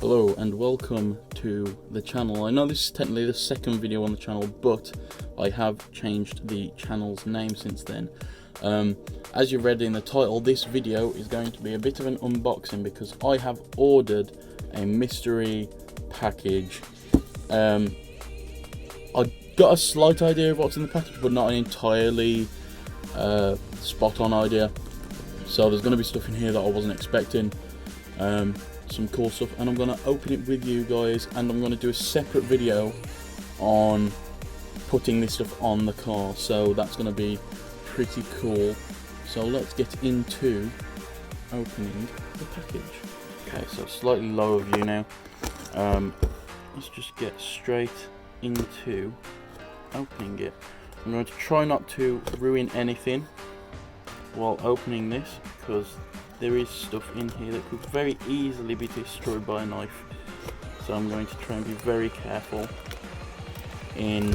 Hello and welcome to the channel. I know this is technically the second video on the channel, but I have changed the channel's name since then. As you read in the title, this video is going to be a bit of an unboxing because I have ordered a mystery package. I got a slight idea of what's in the package, but not an entirely spot on idea. So there's going to be stuff in here that I wasn't expecting. Some cool stuff, and I'm going to open it with you guys, and I'm going to do a separate video on putting this stuff on the car, so that's going to be pretty cool. So let's get into opening the package. Okay, so slightly lower view now. Let's just get straight into opening it. I'm going to try not to ruin anything while opening this, because there is stuff in here that could very easily be destroyed by a knife. So I'm going to try and be very careful in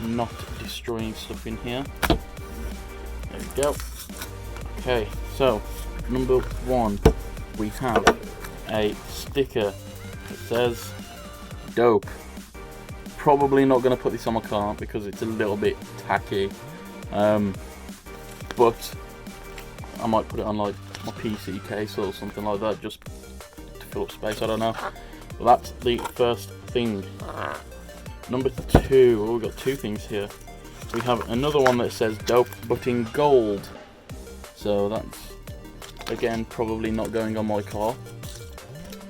not destroying stuff in here. There we go. Okay, so number one, we have a sticker that says dope. Probably not going to put this on my car because it's a little bit tacky, but I might put it on like my PC case or something like that, just to fill up space. I don't know. But that's the first thing. Number two, we've got two things here. We have another one that says dope but in gold. So that's again probably not going on my car.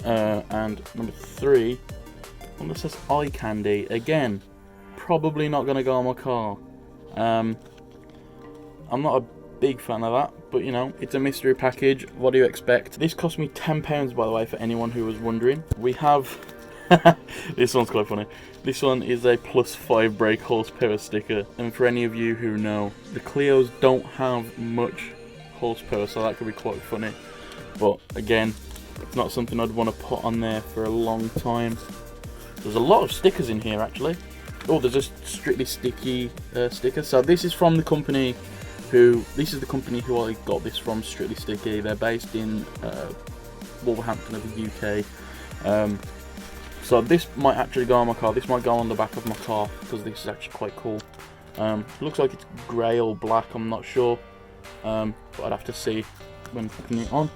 And number three, one that says eye candy. Again, probably not going to go on my car. I'm not a big fan of that, but you know, it's a mystery package. What do you expect? This cost me £10, by the way, for anyone who was wondering. We have this one's quite funny. This one is a +5 brake horsepower sticker, and for any of you who know, the Clios don't have much horsepower, so that could be quite funny. But again, it's not something I'd want to put on there for a long time. There's a lot of stickers in here actually. Oh, there's a strictly sticky sticker. So this is from the company who I got this from, Strictly Sticky. They're based in Wolverhampton of the UK. So this might actually go on my car. This might go on the back of my car because this is actually quite cool. Looks like it's grey or black, I'm not sure, but I'd have to see when putting it on.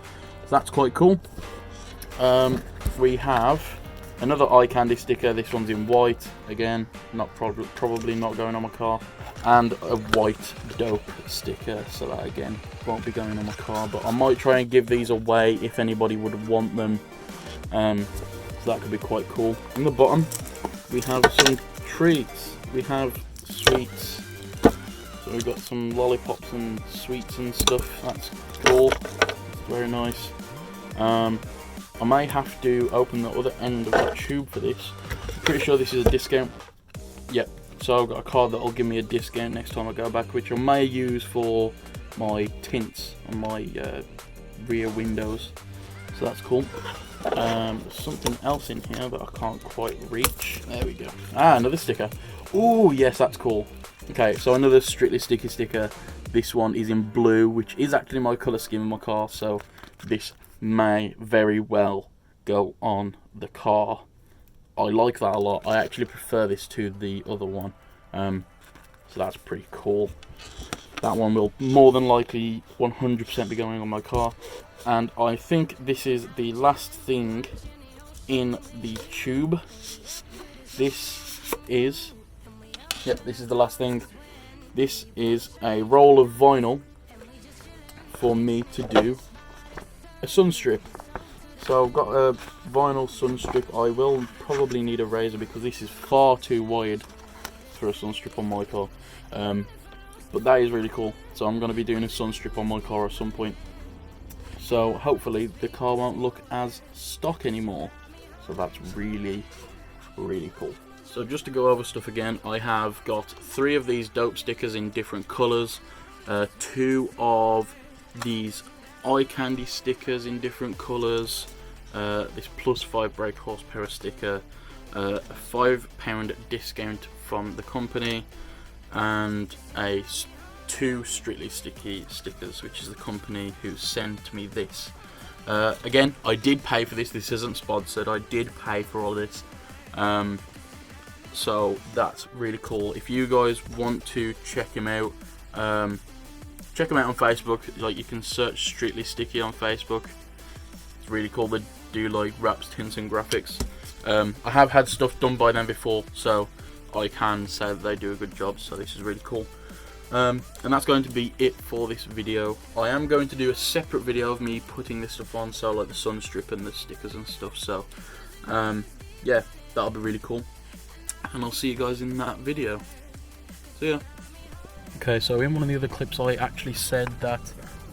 So that's quite cool. We have another eye candy sticker. This one's in white. Again, probably not going on my car. And a white dope sticker, so that again won't be going on my car, but I might try and give these away if anybody would want them. So that could be quite cool. On the bottom we have some treats. We have sweets, so we've got some lollipops and sweets and stuff. That's cool. It's very nice. I may have to open the other end of the tube for this. I'm pretty sure this is a discount. Yep. So I've got a card that will give me a discount next time I go back, which I may use for my tints on my rear windows. So that's cool. There's something else in here that I can't quite reach. There we go. Ah, another sticker. Oh yes, that's cool. Okay, so another Strictly Sticky sticker. This one is in blue, which is actually my colour scheme in my car. So this may very well go on the car. I like that a lot. I actually prefer this to the other one, so that's pretty cool. That one will more than likely 100% be going on my car. And I think this is the last thing in the tube. This is the last thing. This is a roll of vinyl for me to do a sun strip. So I've got a vinyl sun strip. I will probably need a razor because this is far too wide for a sun strip on my car. But that is really cool. So I'm going to be doing a sun strip on my car at some point. So hopefully the car won't look as stock anymore. So that's really, really cool. So just to go over stuff again, I have got 3 of these dope stickers in different colours. 2 of these eye candy stickers in different colours, this +5 brake horsepower sticker, a £5 discount from the company, and a 2 Strictly Sticky stickers, which is the company who sent me this. Again, I did pay for this. This isn't sponsored. I did pay for all this. So that's really cool. If you guys want to check him out, check him out on Facebook. Like, you can search Strictly Sticky on Facebook. It's really cool. They do like wraps, tints, and graphics. I have had stuff done by them before, so I can say that they do a good job. So this is really cool. And that's going to be it for this video. I am going to do a separate video of me putting this stuff on, so like the sun strip and the stickers and stuff. So yeah, that'll be really cool. And I'll see you guys in that video. See ya. Okay, so in one of the other clips I actually said that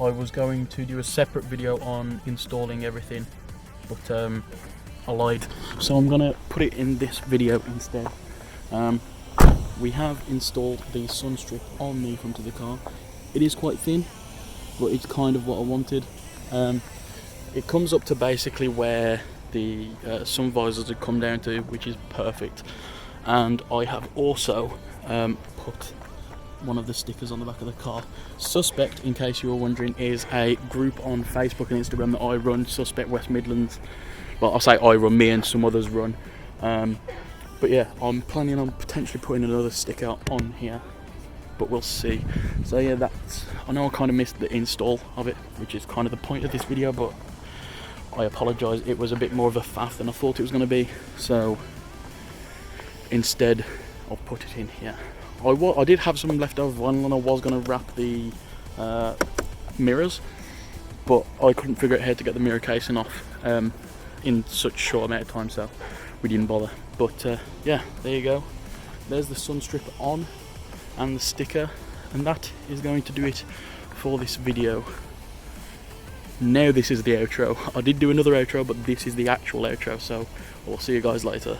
I was going to do a separate video on installing everything, but I lied. So I'm gonna put it in this video instead. We have installed the sun strip on the front of the car. It is quite thin, but it's kind of what I wanted. It comes up to basically where the sun visors have come down to, which is perfect. And I have also put one of the stickers on the back of the car. Suspect, in case you were wondering, is a group on Facebook and Instagram that I run, Suspect West Midlands. Well, I'll say I run, me and some others run. But yeah, I'm planning on potentially putting another sticker on here, but we'll see. So yeah, that's, I know I kind of missed the install of it, which is kind of the point of this video, but I apologise. It was a bit more of a faff than I thought it was going to be, so instead I'll put it in here. I did have some leftover vinyl and I was going to wrap the mirrors, but I couldn't figure out how to get the mirror casing off in such a short amount of time, so we didn't bother. But yeah, there you go. There's the sun strip on and the sticker, and that is going to do it for this video. Now this is the outro. I did do another outro, but this is the actual outro, so we'll see you guys later.